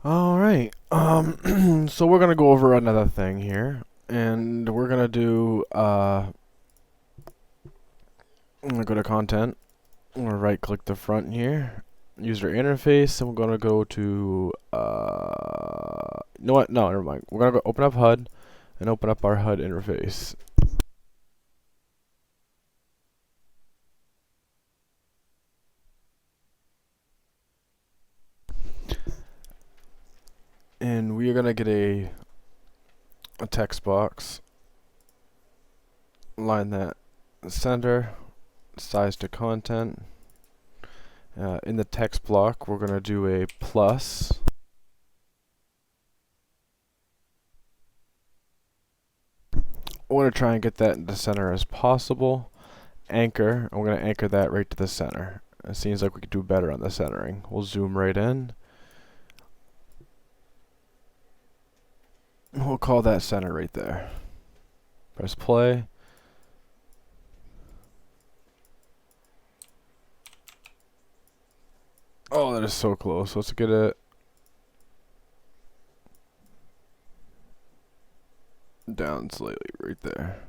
Alright, so we're gonna go over another thing here, and we're gonna do, I'm gonna go to content, I'm gonna right click the front here, user interface, and we're gonna go to, you know what, no, never mind, we're gonna go open up HUD, and open up our HUD interface. And we are gonna get a text box, line that center, size to content. In the text block, we're gonna do a plus. We're gonna try and get that in the center as possible. Anchor, and we're gonna anchor that right to the center. It seems like we could do better on the centering. We'll zoom right in. We'll call that center right there. Press play. Oh, that is so close. Let's get it down slightly right there.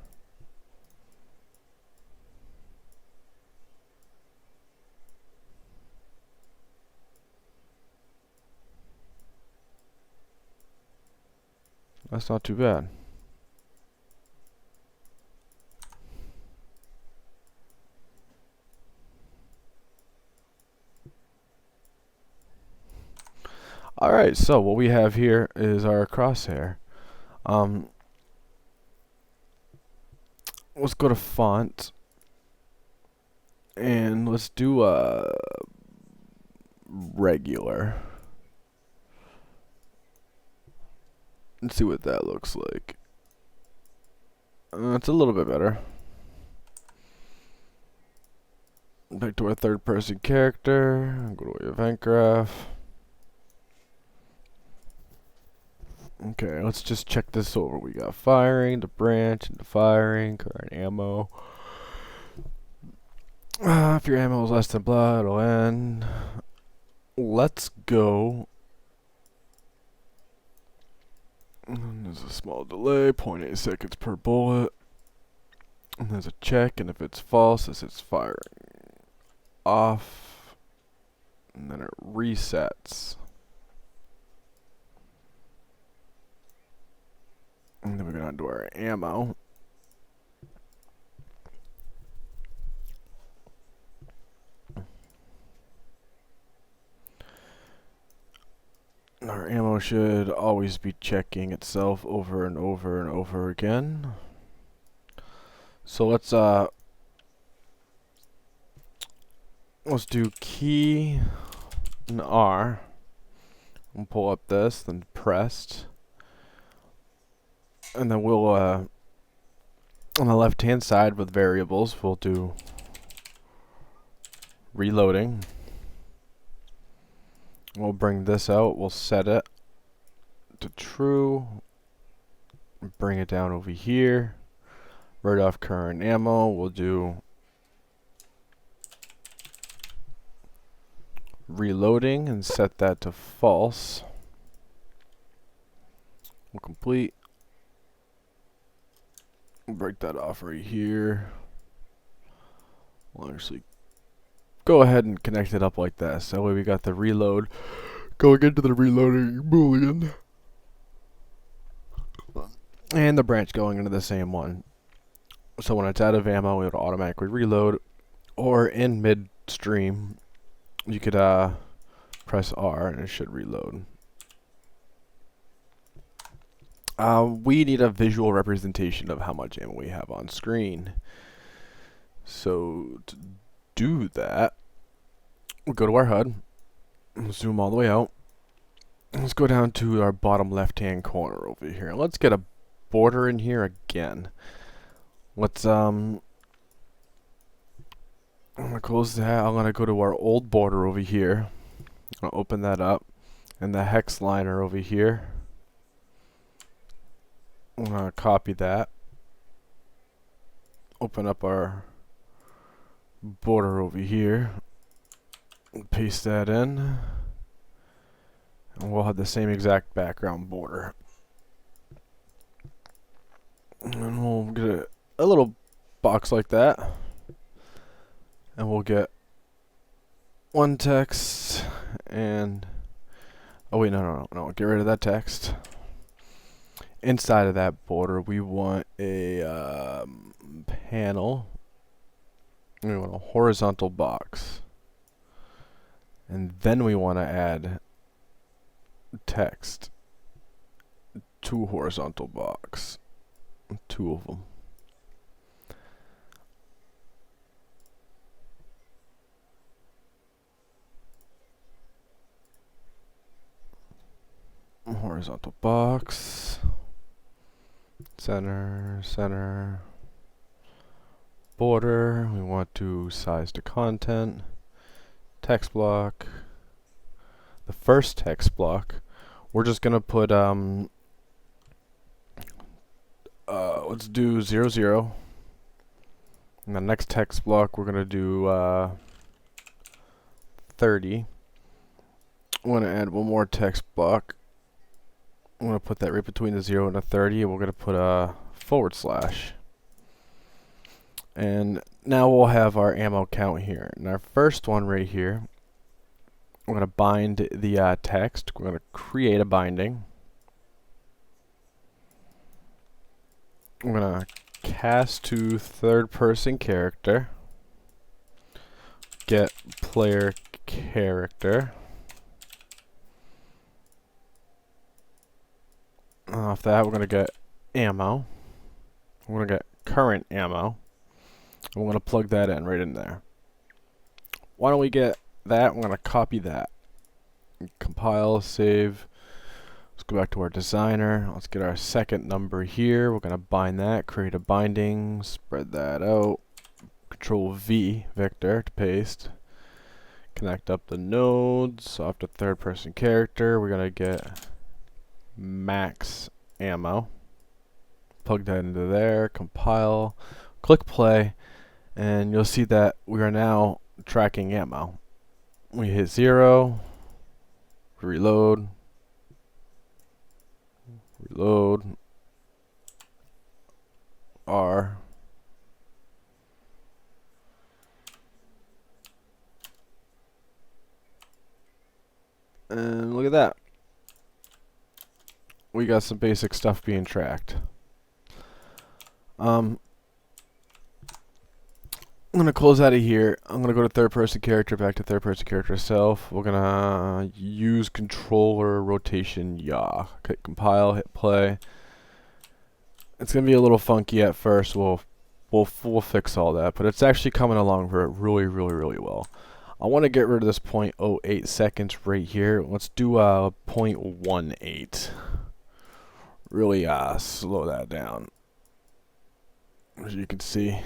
That's not too bad. Alright, so what we have here is our crosshair. Let's go to font, and let's do regular. Let's see what that looks like. It's a little bit better. Back to our third person character. Go to event graph. Okay, let's just check this over. We got firing, the branch, and the firing, current ammo. If your ammo is less than blah, it'll end. Let's go. And there's a small delay, 0.8 seconds per bullet. And there's a check, and if it's false, it's firing off. And then it resets. And then we're gonna do our ammo. Our ammo should always be checking itself over and over and over again. So let's do key and R. We'll pull up this, then pressed. And then we'll on the left hand side with variables, we'll do reloading. We'll bring this out, we'll set it to true, bring it down over here, right off current ammo, we'll do reloading and set that to false. We'll complete. We'll break that off right here. We'll actually go ahead and connect it up like this. That way we got the reload going into the reloading boolean. And the branch going into the same one. So when it's out of ammo, it'll automatically reload. Or in midstream, you could press R and it should reload. We need a visual representation of how much ammo we have on screen. So to do that, we'll go to our HUD, zoom all the way out. Let's go down to our bottom left hand corner over here. Let's get a border in here again. Let's I'm gonna close that. I'm gonna go to our old border over here. I'll open that up, and the hex liner over here. I'm gonna copy that. Open up our border over here. Paste that in. And we'll have the same exact background border. And we'll get a little box like that. And we'll get one text and... Oh wait, no. Get rid of that text. Inside of that border, we want a panel. We want a horizontal box. And then we want to add text to horizontal box. 2 of them. Horizontal box. Center. Border. We want to size to content. Text block. The first text block, we're just gonna put let's do 0, 0. And the next text block we're gonna do 30. I'm gonna add one more text block. I'm gonna put that right between the 0 and the 30, and we're gonna put a /. And now we'll have our ammo count here. And our first one right here, we're gonna bind the text. We're gonna create a binding. I'm gonna cast to third person character. Get player character. Off that, we're gonna get ammo. We're gonna get current ammo. And we're gonna plug that in right in there. Why don't we get that? We're gonna copy that. Compile, save. Let's go back to our designer. Let's get our second number here. We're gonna bind that, create a binding, spread that out. Control V, vector to paste. Connect up the nodes. So after third person character, we're gonna get max ammo. Plug that into there, compile, click play, and you'll see that we are now tracking ammo. We hit 0, reload, R, and look at that. We got some basic stuff being tracked. I'm gonna close out of here. I'm gonna go to third person character, back to third person character self. We're gonna use controller rotation yaw. Okay, compile, hit play. It's gonna be a little funky at first. We'll fix all that, but it's actually coming along really well. I want to get rid of this 0.08 seconds right here. Let's do 0.18. Really slow that down, as you can see.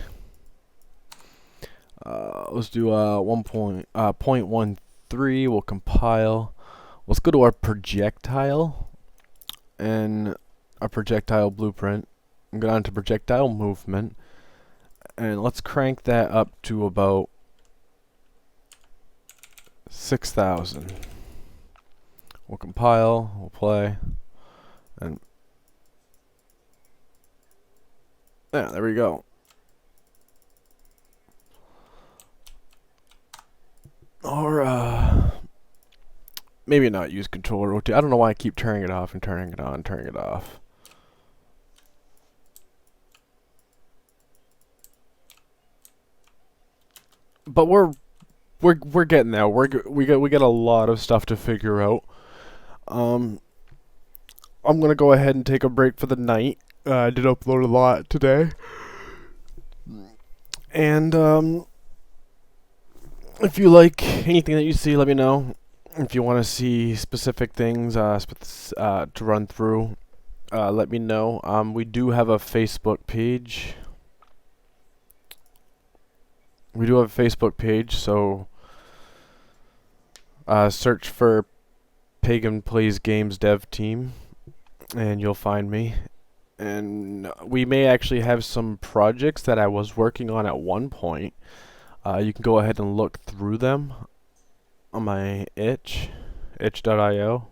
Let's do 0.13. We'll compile. Let's go to our projectile and our projectile blueprint. Go down to projectile movement, and let's crank that up to about 6,000. We'll compile. We'll play, and yeah, there we go. Or maybe not use controller rotate. I don't know why I keep turning it off and turning it on, turning it off. But we're getting there. We got a lot of stuff to figure out. I'm gonna go ahead and take a break for the night. I did upload a lot today, and if you like anything that you see, let me know. If you want to see specific things to run through, let me know. We do have a Facebook page. So search for Pagan Plays Games Dev Team, and you'll find me. And we may actually have some projects that I was working on at one point. You can go ahead and look through them on my itch.io.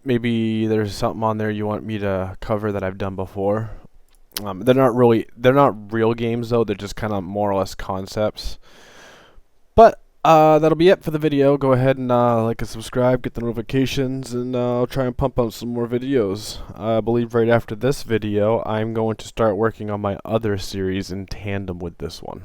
maybe there's something on there you want me to cover that I've done before. They're not real games though. They're just kind of more or less concepts. But that'll be it for the video. Go ahead and like and subscribe, get the notifications, and I'll try and pump out some more videos. I believe right after this video, I'm going to start working on my other series in tandem with this one.